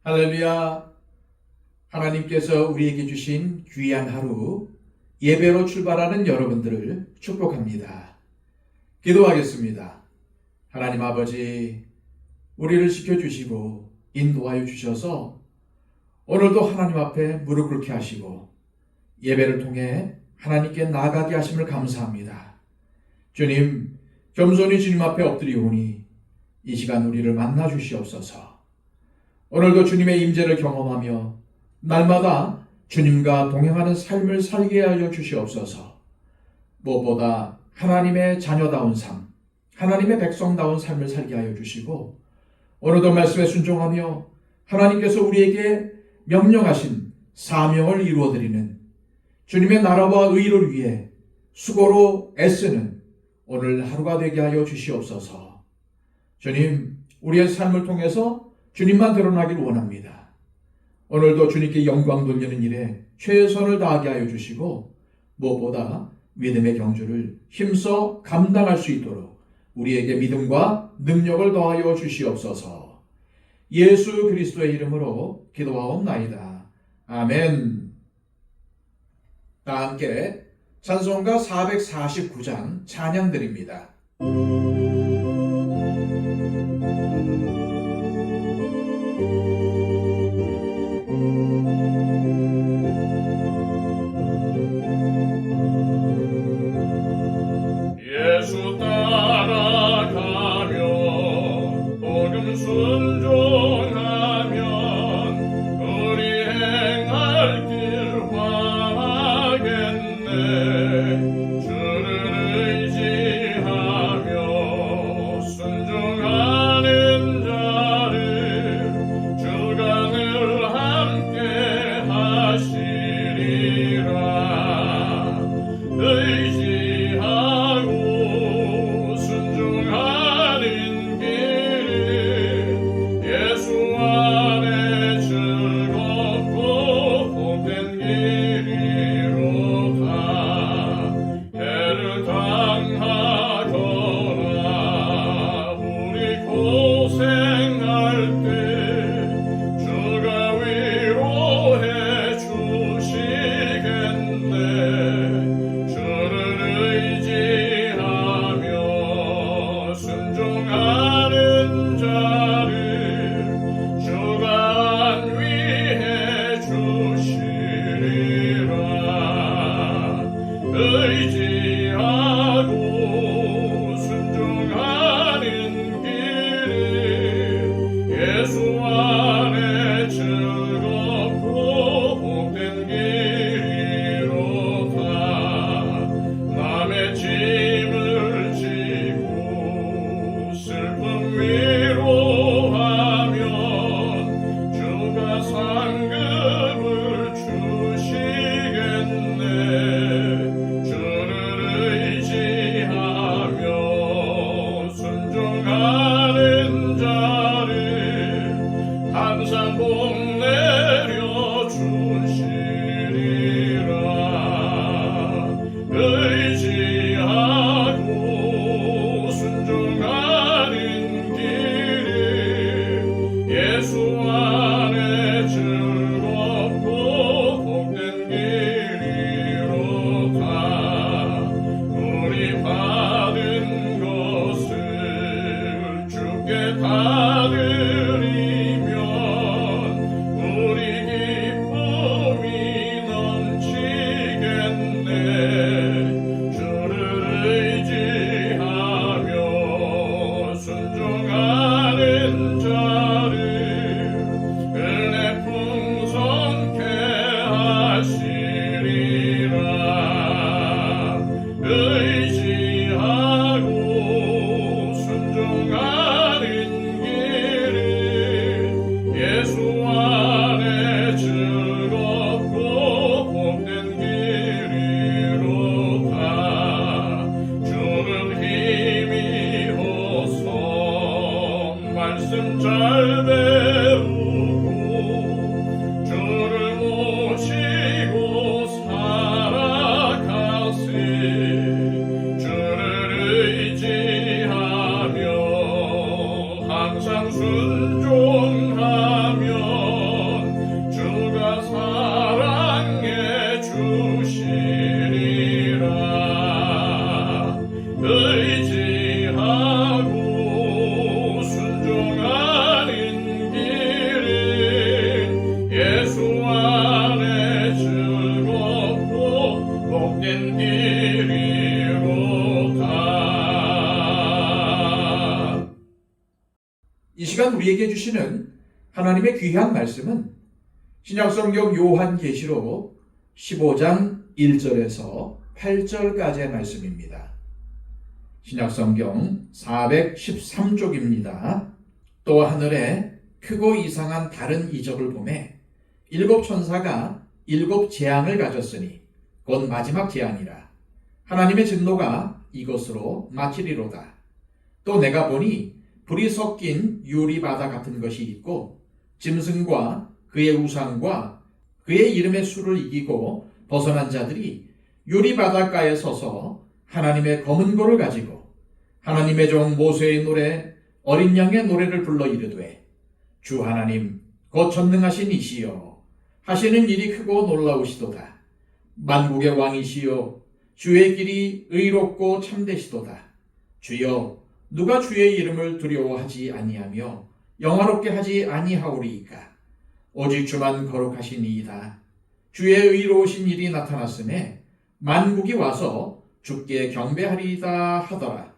할렐루야. 하나님께서 우리에게 주신 귀한 하루, 예배로 출발하는 여러분들을 축복합니다. 기도하겠습니다. 하나님 아버지, 우리를 지켜주시고 인도하여 주셔서 오늘도 하나님 앞에 무릎 꿇게 하시고 예배를 통해 하나님께 나아가게 하심을 감사합니다. 주님, 겸손히 주님 앞에 엎드리오니 이 시간 우리를 만나 주시옵소서. 오늘도 주님의 임재를 경험하며 날마다 주님과 동행하는 삶을 살게 하여 주시옵소서. 무엇보다 하나님의 자녀다운 삶, 하나님의 백성다운 삶을 살게 하여 주시고 오늘도 말씀에 순종하며 하나님께서 우리에게 명령하신 사명을 이루어드리는 주님의 나라와 의를 위해 수고로 애쓰는 오늘 하루가 되게 하여 주시옵소서. 주님, 우리의 삶을 통해서 주님만 드러나길 원합니다. 오늘도 주님께 영광 돌리는 일에 최선을 다하게 하여 주시고 무엇보다 믿음의 경주를 힘써 감당할 수 있도록 우리에게 믿음과 능력을 더하여 주시옵소서. 예수 그리스도의 이름으로 기도하옵나이다. 아멘. 다 함께 찬송가 449장 찬양 드립니다. 예수 따라가며 복음 순종하면 우리 행할 길 화하겠네. 주를 의지하며 순종하는 자를 주가 늘 함께 하시리라. 의지하고 순종하는 길은 예수 안에 즐겁고 복된 길이로다. 해를 당하거나 우리 고생할 때 주가 위로해 주시겠네. 주를 의지하며 순종하는 자를 주가 안위해 주시리라. 의지하고 순종하는 길은 예수 안에 즐겁고 복된 길이로다. 남의 짐을 지고 슬픔 위로하면 주가 상급을 주시겠네. 주를 의지하며 순종하는 자를 항상 복 내려 주시리라. 의지하고 순종하는 길은 예수 안에 즐겁고 복된 길이로다. 우리 받은 것을 주께 다 드리면 우리 기쁨이 넘치겠네. 주를 의지하며 순종하는 자를 은혜 풍성케 하시리라. 의지하고 순종하는 길은 예수 안에 즐겁고 복된 길이로다. 주는 힘이어서 말씀 잘 배우고 주를 모시고 살아가세. 주를 의지하며 항상 순종하며 이 시간 우리에게 주시는 하나님의 귀한 말씀은 신약성경 요한계시록 15장 1절에서 8절까지의 말씀입니다. 신약성경 413쪽입니다. 또 하늘에 크고 이상한 다른 이적을 보매 일곱 천사가 일곱 재앙을 가졌으니 곧 마지막 재앙이라. 하나님의 진노가 이것으로 마치리로다. 또 내가 보니 불이 섞인 유리바다 같은 것이 있고 짐승과 그의 우상과 그의 이름의 수를 이기고 벗어난 자들이 유리바닷가에 서서 하나님의 검은 고를 가지고 하나님의 종 모세의 노래 어린 양의 노래를 불러 이르되 주 하나님 곧 전능하신 이시여 하시는 일이 크고 놀라우시도다. 만국의 왕이시여 주의 길이 의롭고 참되시도다. 주여 누가 주의 이름을 두려워하지 아니하며 영화롭게 하지 아니하오리이까. 오직 주만 거룩하시니이다. 주의 의로우신 일이 나타났음에 만국이 와서 주께 경배하리이다 하더라.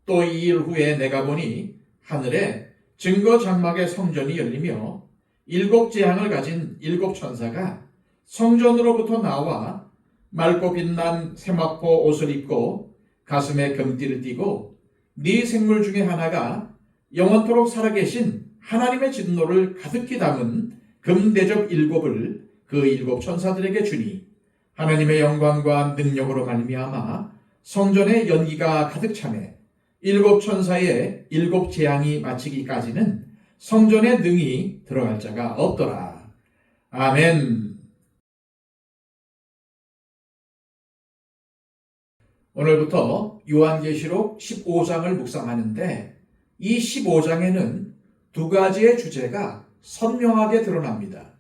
또 이 일 후에 내가 보니 하늘에 증거 장막의 성전이 열리며 일곱 재앙을 가진 일곱 천사가 성전으로부터 나와 맑고 빛난 세마포 옷을 입고 가슴에 금띠를 띠고 네 생물 중에 하나가 영원토록 살아계신 하나님의 진노를 가득히 담은 금대접 일곱을 그 일곱 천사들에게 주니 하나님의 영광과 능력으로 말미암아 성전에 연기가 가득 차매 일곱 천사의 일곱 재앙이 마치기까지는 성전에 능히 들어갈 자가 없더라. 아멘. 오늘부터 요한계시록 15장을 묵상하는데 이 15장에는 두 가지의 주제가 선명하게 드러납니다.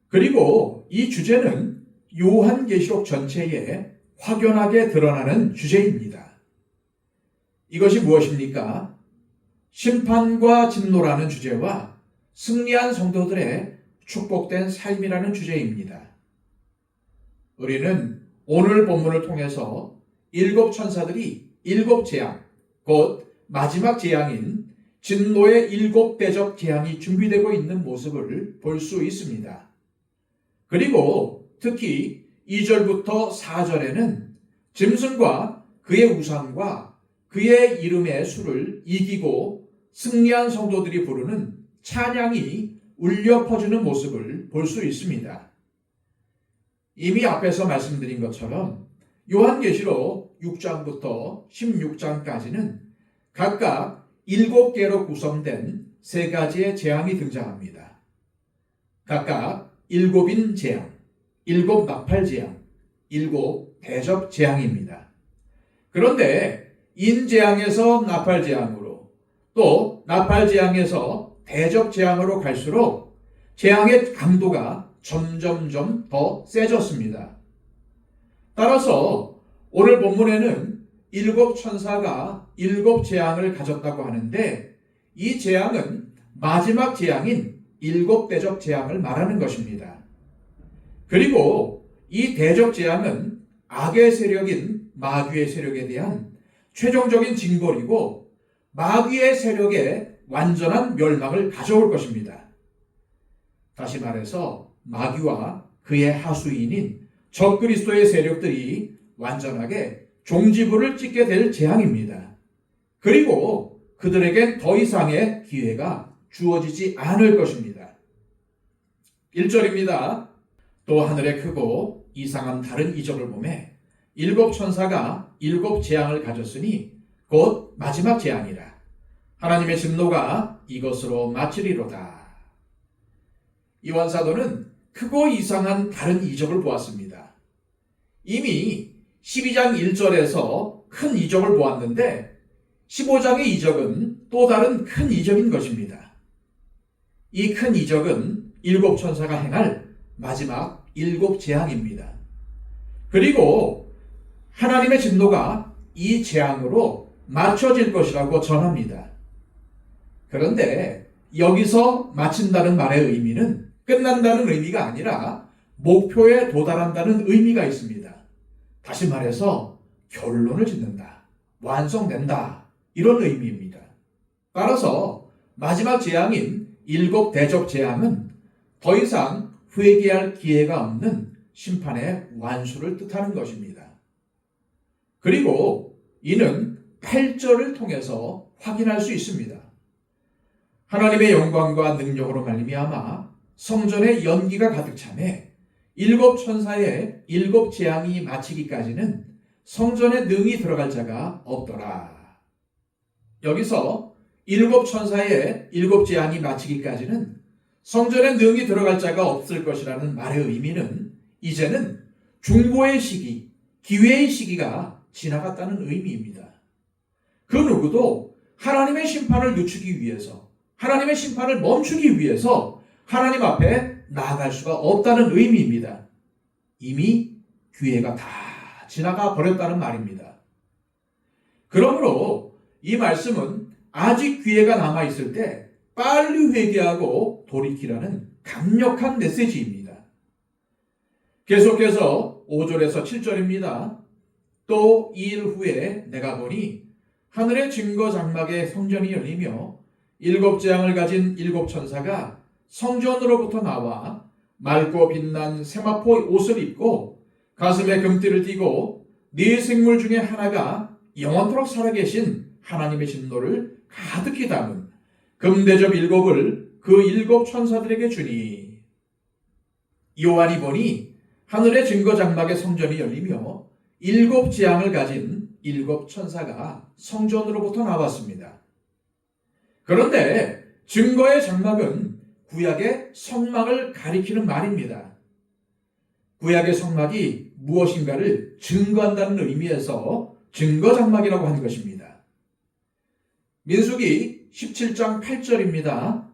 그리고 이 주제는 요한계시록 전체에 확연하게 드러나는 주제입니다. 이것이 무엇입니까? 심판과 진노라는 주제와 승리한 성도들의 축복된 삶이라는 주제입니다. 우리는 오늘 본문을 통해서 일곱 천사들이 일곱 재앙, 곧 마지막 재앙인 진노의 일곱 대접 재앙이 준비되고 있는 모습을 볼 수 있습니다. 그리고 특히 2절부터 4절에는 짐승과 그의 우상과 그의 이름의 수를 이기고 승리한 성도들이 부르는 찬양이 울려 퍼지는 모습을 볼 수 있습니다. 이미 앞에서 말씀드린 것처럼 요한계시록 6장부터 16장까지는 각각 7개로 구성된 세 가지의 재앙이 등장합니다. 각각 일곱인 재앙, 일곱 나팔 재앙, 일곱 대접 재앙입니다. 그런데 인재앙에서 나팔재앙으로 또 나팔재앙에서 대접재앙으로 갈수록 재앙의 강도가 점점점 더 세졌습니다. 따라서 오늘 본문에는 일곱 천사가 일곱 재앙을 가졌다고 하는데 이 재앙은 마지막 재앙인 일곱 대접 재앙을 말하는 것입니다. 그리고 이 대접 재앙은 악의 세력인 마귀의 세력에 대한 최종적인 징벌이고 마귀의 세력의 완전한 멸망을 가져올 것입니다. 다시 말해서 마귀와 그의 하수인인 적그리스도의 세력들이 완전하게 종지부를 찍게 될 재앙입니다. 그리고 그들에겐 더 이상의 기회가 주어지지 않을 것입니다. 1절입니다. 또 하늘에 크고 이상한 다른 이적을 보매 일곱 천사가 일곱 재앙을 가졌으니 곧 마지막 재앙이라. 하나님의 진노가 이것으로 마치리로다. 요한 사도는 크고 이상한 다른 이적을 보았습니다. 이미 12장 1절에서 큰 이적을 보았는데 15장의 이적은 또 다른 큰 이적인 것입니다. 이 큰 이적은 일곱 천사가 행할 마지막 일곱 재앙입니다. 그리고 하나님의 진노가 이 재앙으로 맞춰질 것이라고 전합니다. 그런데 여기서 마친다는 말의 의미는 끝난다는 의미가 아니라 목표에 도달한다는 의미가 있습니다. 다시 말해서 결론을 짓는다, 완성된다, 이런 의미입니다. 따라서 마지막 재앙인 일곱 대접 재앙은 더 이상 회개할 기회가 없는 심판의 완수를 뜻하는 것입니다. 그리고 이는 8절을 통해서 확인할 수 있습니다. 하나님의 영광과 능력으로 말미암아 성전에 연기가 가득 차매 일곱 천사의 일곱 재앙이 마치기까지는 성전에 능히 들어갈 자가 없더라. 여기서 일곱 천사의 일곱 재앙이 마치기까지는 성전에 능히 들어갈 자가 없을 것이라는 말의 의미는 이제는 중보의 시기, 기회의 시기가 지나갔다는 의미입니다. 그 누구도 하나님의 심판을 늦추기 위해서, 하나님의 심판을 멈추기 위해서 하나님 앞에 나아갈 수가 없다는 의미입니다. 이미 기회가 다 지나가 버렸다는 말입니다. 그러므로 이 말씀은 아직 기회가 남아있을 때 빨리 회개하고 돌이키라는 강력한 메시지입니다. 계속해서 5절에서 7절입니다. 또 2일 후에 내가 보니 하늘의 증거 장막에 성전이 열리며 일곱 재앙을 가진 일곱 천사가 성전으로부터 나와 맑고 빛난 세마포 옷을 입고 가슴에 금띠를 띠고 네 생물 중에 하나가 영원토록 살아계신 하나님의 진노를 가득히 담은 금대접 일곱을 그 일곱 천사들에게 주니 요한이 보니 하늘의 증거 장막의 성전이 열리며 일곱 재앙을 가진 일곱 천사가 성전으로부터 나왔습니다. 그런데 증거의 장막은 구약의 성막을 가리키는 말입니다. 구약의 성막이 무엇인가를 증거한다는 의미에서 증거 장막이라고 한 것입니다. 민수기 17장 8절입니다.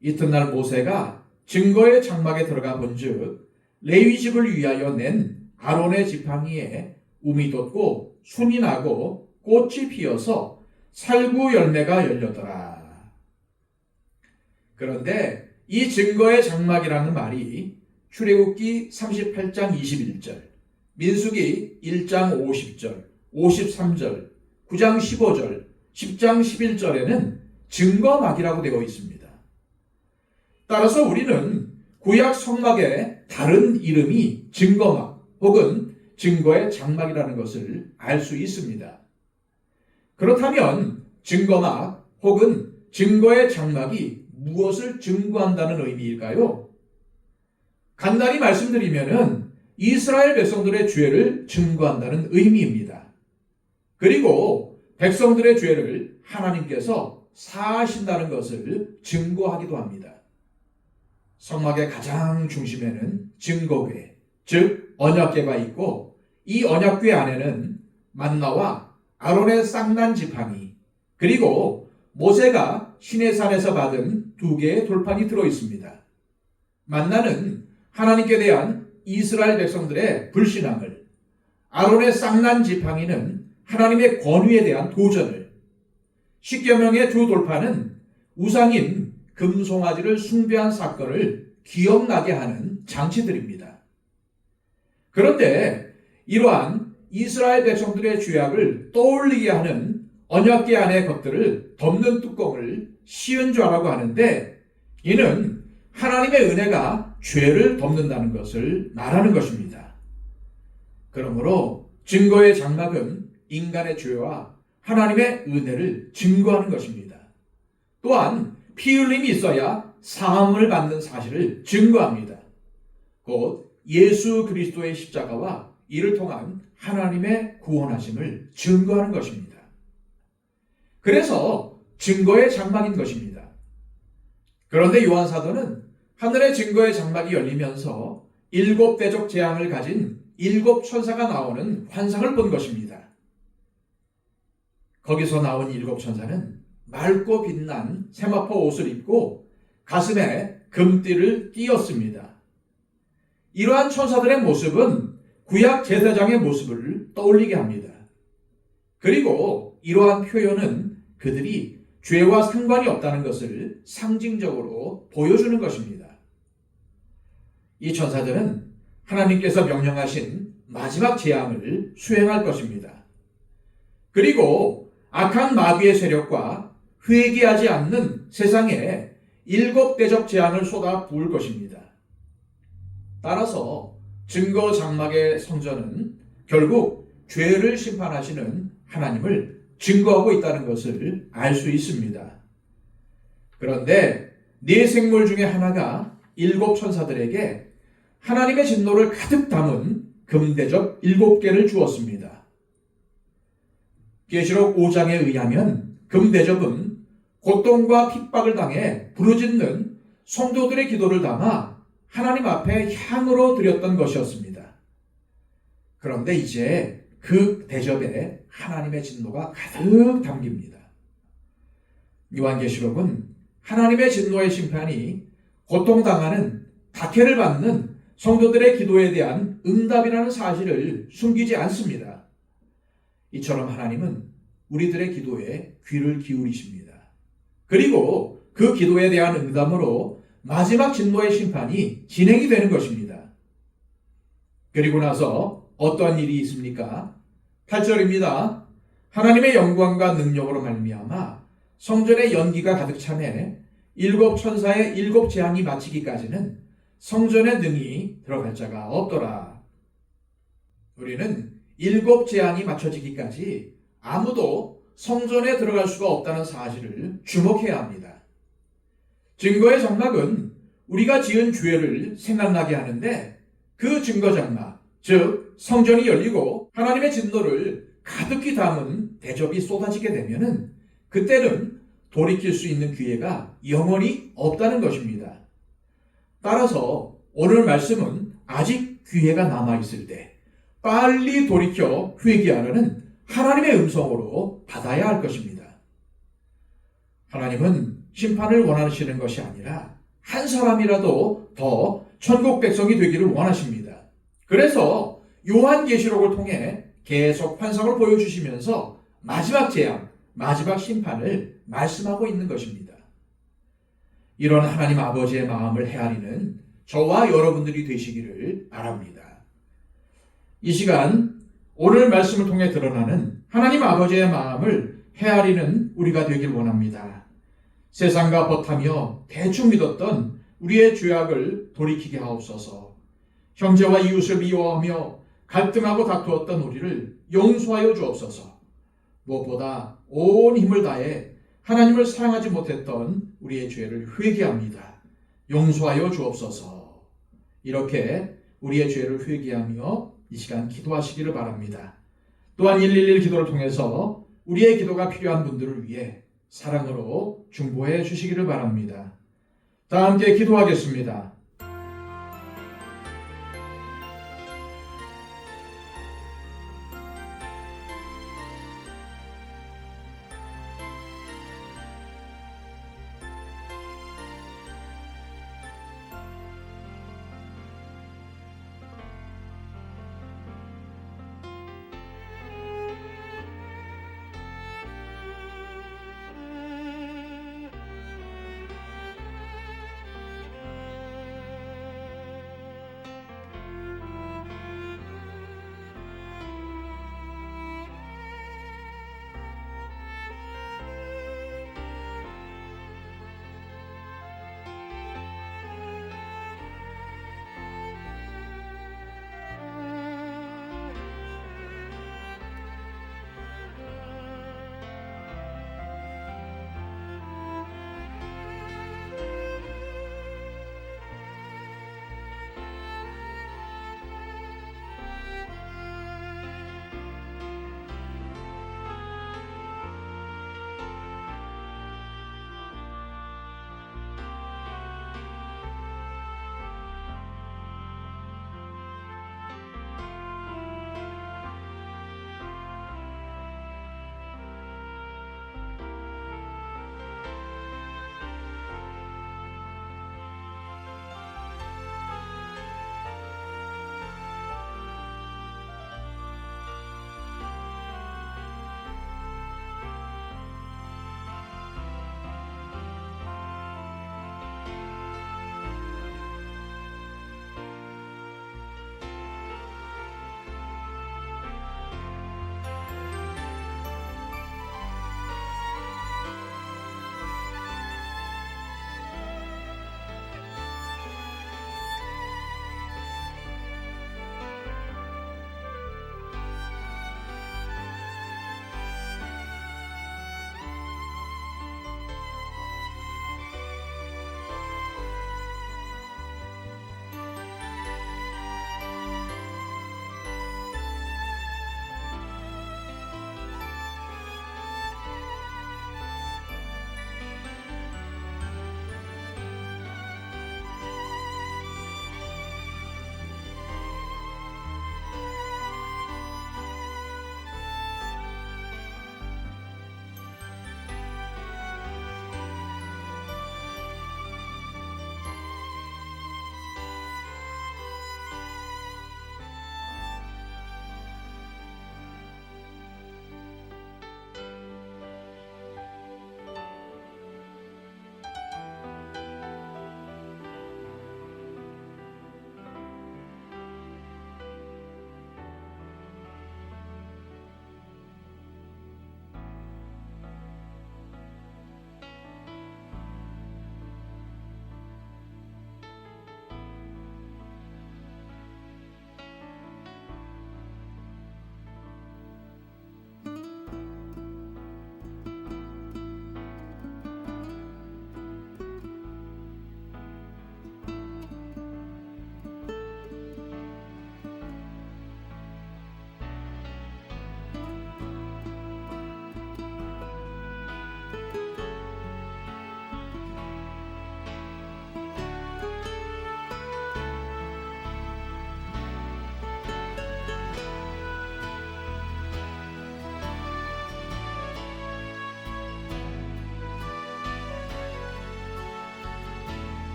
이튿날 모세가 증거의 장막에 들어가 본즉 레위 집을 위하여 낸 아론의 지팡이에 움이 돋고 순이 나고 꽃이 피어서 살구 열매가 열렸더라. 그런데 이 증거의 장막이라는 말이 출애굽기 38장 21절, 민수기 1장 50절, 53절, 9장 15절, 10장 11절에는 증거막이라고 되어 있습니다. 따라서 우리는 구약 성막의 다른 이름이 증거막 혹은 증거의 장막이라는 것을 알 수 있습니다. 그렇다면 증거막 혹은 증거의 장막이 무엇을 증거한다는 의미일까요? 간단히 말씀드리면은 이스라엘 백성들의 죄를 증거한다는 의미입니다. 그리고 백성들의 죄를 하나님께서 사하신다는 것을 증거하기도 합니다. 성막의 가장 중심에는 증거궤, 즉 언약궤가 있고 이 언약궤 안에는 만나와 아론의 쌍난 지팡이 그리고 모세가 시내산에서 받은 두 개의 돌판이 들어 있습니다. 만나는 하나님께 대한 이스라엘 백성들의 불신앙을, 아론의 쌍난 지팡이는 하나님의 권위에 대한 도전을, 십계명의 두 돌판은 우상인 금송아지를 숭배한 사건을 기억나게 하는 장치들입니다. 그런데 이러한 이스라엘 백성들의 죄악을 떠올리게 하는 언약궤 안의 것들을 덮는 뚜껑을 씌운 죄라고 하는데 이는 하나님의 은혜가 죄를 덮는다는 것을 말하는 것입니다. 그러므로 증거의 장막은 인간의 죄와 하나님의 은혜를 증거하는 것입니다. 또한 피 흘림이 있어야 사함을 받는 사실을 증거합니다. 곧 예수 그리스도의 십자가와 이를 통한 하나님의 구원하심을 증거하는 것입니다. 그래서 증거의 장막인 것입니다. 그런데 요한 사도는 하늘의 증거의 장막이 열리면서 일곱 대적 재앙을 가진 일곱 천사가 나오는 환상을 본 것입니다. 거기서 나온 일곱 천사는 맑고 빛난 세마포 옷을 입고 가슴에 금띠를 띠었습니다. 이러한 천사들의 모습은 구약 제사장의 모습을 떠올리게 합니다. 그리고 이러한 표현은 그들이 죄와 상관이 없다는 것을 상징적으로 보여주는 것입니다. 이 천사들은 하나님께서 명령하신 마지막 재앙을 수행할 것입니다. 그리고 악한 마귀의 세력과 회개하지 않는 세상에 7 대접 재앙을 쏟아 부을 것입니다. 따라서 증거 장막의 성전은 결국 죄를 심판하시는 하나님을 증거하고 있다는 것을 알 수 있습니다. 그런데 네 생물 중에 하나가 7 천사들에게 하나님의 진노를 가득 담은 금대접 7개를 주었습니다. 계시록 5장에 의하면 금대접은 고통과 핍박을 당해 부르짖는 성도들의 기도를 담아 하나님 앞에 향으로 드렸던 것이었습니다. 그런데 이제 그 대접에 하나님의 진노가 가득 담깁니다. 요한계시록은 하나님의 진노의 심판이 고통당하는 박해를 받는 성도들의 기도에 대한 응답이라는 사실을 숨기지 않습니다. 이처럼 하나님은 우리들의 기도에 귀를 기울이십니다. 그리고 그 기도에 대한 응답으로 마지막 진노의 심판이 진행이 되는 것입니다. 그리고 나서 어떠한 일이 있습니까? 8절입니다. 하나님의 영광과 능력으로 말미암아 성전의 연기가 가득 차매 7 천사의 7 재앙이 마치기까지는 성전에 능히 들어갈 자가 없더라. 우리는 7 재앙이 맞춰지기까지 아무도 성전에 들어갈 수가 없다는 사실을 주목해야 합니다. 증거의 장막은 우리가 지은 죄를 생각나게 하는데 그 증거 장막, 즉 성전이 열리고 하나님의 진노를 가득히 담은 대접이 쏟아지게 되면은 그때는 돌이킬 수 있는 기회가 영원히 없다는 것입니다. 따라서 오늘 말씀은 아직 기회가 남아있을 때 빨리 돌이켜 회개하라는 하나님의 음성으로 받아야 할 것입니다. 하나님은 심판을 원하시는 것이 아니라 한 사람이라도 더 천국 백성이 되기를 원하십니다. 그래서 요한계시록을 통해 계속 환상을 보여주시면서 마지막 재앙, 마지막 심판을 말씀하고 있는 것입니다. 이런 하나님 아버지의 마음을 헤아리는 저와 여러분들이 되시기를 바랍니다. 이 시간 오늘 말씀을 통해 드러나는 하나님 아버지의 마음을 헤아리는 우리가 되길 원합니다. 세상과 벗하며 대충 믿었던 우리의 죄악을 돌이키게 하옵소서. 형제와 이웃을 미워하며 갈등하고 다투었던 우리를 용서하여 주옵소서. 무엇보다 온 힘을 다해 하나님을 사랑하지 못했던 우리의 죄를 회개합니다. 용서하여 주옵소서. 이렇게 우리의 죄를 회개하며 이 시간 기도하시기를 바랍니다. 또한 111 기도를 통해서 우리의 기도가 필요한 분들을 위해 사랑으로 중보해 주시기를 바랍니다. 다 함께 기도하겠습니다.